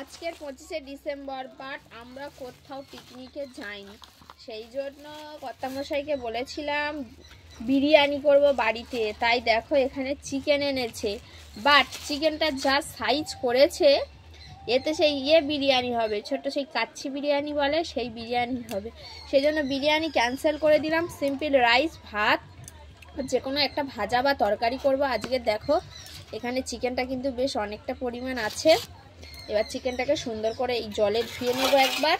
আজকের 25শে December, but আমরা কোথাও পিকনিকে যাইনি। সেই জন্য কর্তামশাইকে বলেছিলাম বিরিয়ানি করব বাড়িতে। তাই দেখো এখানে চিকেন এনেছে, বাট চিকেনটা যা সাইজ করেছে এতে সেই বিরিয়ানি হবে, ছোট সেই কাচ্চি বিরিয়ানি বলে, সেই বিরিয়ানি হবে। সেই জন্য বিরিয়ানি ক্যান্সেল করে দিলাম। সিম্পল রাইস, ভাত, যে কোনো একটা ভাজা বা তরকারি করব আজকে। দেখো এখানে চিকেনটা কিন্তু বেশ অনেকটা পরিমাণ আছে। এবার চিকেনটাকে সুন্দর করে এই জলে ধুয়ে নেব একবার।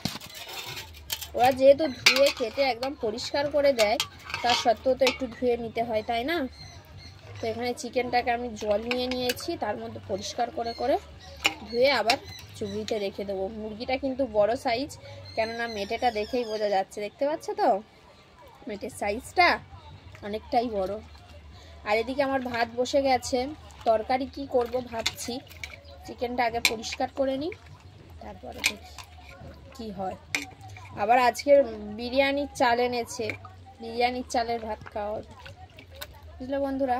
ওরা যেহেতু ধুয়ে কেটে একদম পরিষ্কার করে দেয়, তার সত্ত্বেও তো একটু ধুয়ে নিতে হয়, তাই না? তো এখানে চিকেনটাকে আমি জল নিয়ে নিয়েছি, তার মধ্যে পরিষ্কার করে করে ধুয়ে আবার চুবড়িতে রেখে দেবো। মুরগিটা কিন্তু বড় সাইজ, কেননা মেটেটা দেখেই বোঝা যাচ্ছে, দেখতে পাচ্ছ তো মেটের সাইজটা অনেকটাই বড়। আর এদিকে আমার ভাত বসে গেছে, তরকারি কি করব ভাবছি। চিকেনটা আগে পরিষ্কার করে নিই, তারপরে দেখি কি হয়। আবার আজকের বিরিয়ানির চাল এনেছে, বিরিয়ানির চালের ভাত খাওয়া হবে, বুঝলে বন্ধুরা।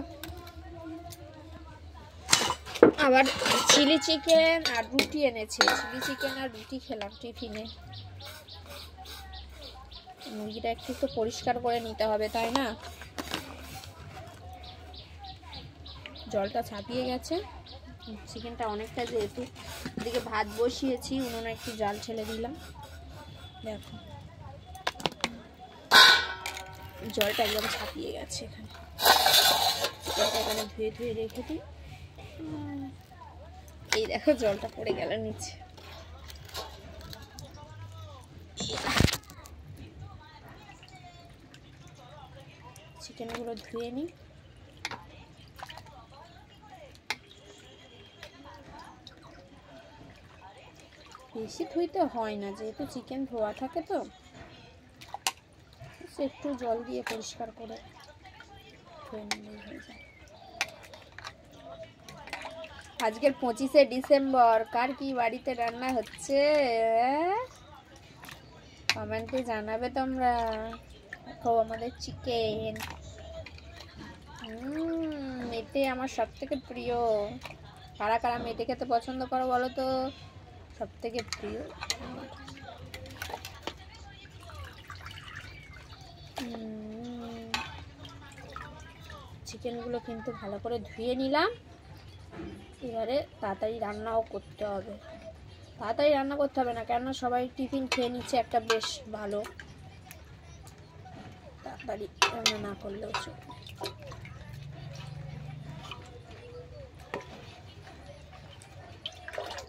আবার চিলি চিকেন আর রুটি এনেছে, চিলি চিকেন আর রুটি খেলাম টিফিনে। মুরগিটা একটু তো পরিষ্কার করে নিতে হবে, তাই না? জলটা ছাপিয়ে গেছে, চিকেনটা অনেকটা যেহেতু। এদিকে ভাত বসিয়েছি, উনুনে একটু জাল ছেলে দিলাম। দেখো জলটা একদম ছাপিয়ে গেছে। এখানে চিকেনটা এখানে ধুয়ে ধুয়ে রেখে দিই। এই দেখো জলটা পড়ে গেল নিচে। চিকেনগুলো ধুয়ে নিই। বেশি ধুইতে হয় না, যেহেতু চিকেন ধোয়া থাকে, তো একটু জল দিয়ে পরিষ্কার করে ধুয়ে নিলেই হয়ে যায়। আজকের 25শে ডিসেম্বর, কার কি বাড়িতে রান্না হচ্ছে কমেন্টে জানাবে তোমরা। দেখো আমাদের চিকেন, মেটে আমার সব থেকে প্রিয়। কারা কারা মেটে খেতে পছন্দ করো বলো তো? সব থেকে প্রিয় চিকেনগুলো কিন্তু ভালো করে ধুয়ে নিলাম। এবারে তাড়াতাড়ি রান্নাও করতে হবে। তাড়াতাড়ি রান্না করতে হবে না, কেননা সবাই টিফিন খেয়ে নিচ্ছে একটা বেশ ভালো। তাড়াতাড়ি রান্না না করলেও চলবে।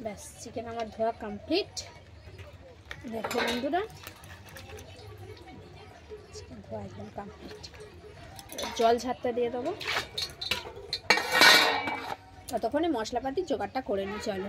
ব্যাস চিকেন আমার ধোয়া কমপ্লিট। দেখো বন্ধুরা, চিকেন ধোয়া একদম কমপ্লিট। জল ঝাড়তে দিয়ে দেবো, ততক্ষণে মশলাপাতির জোগাড়টা করে নিই। চলো।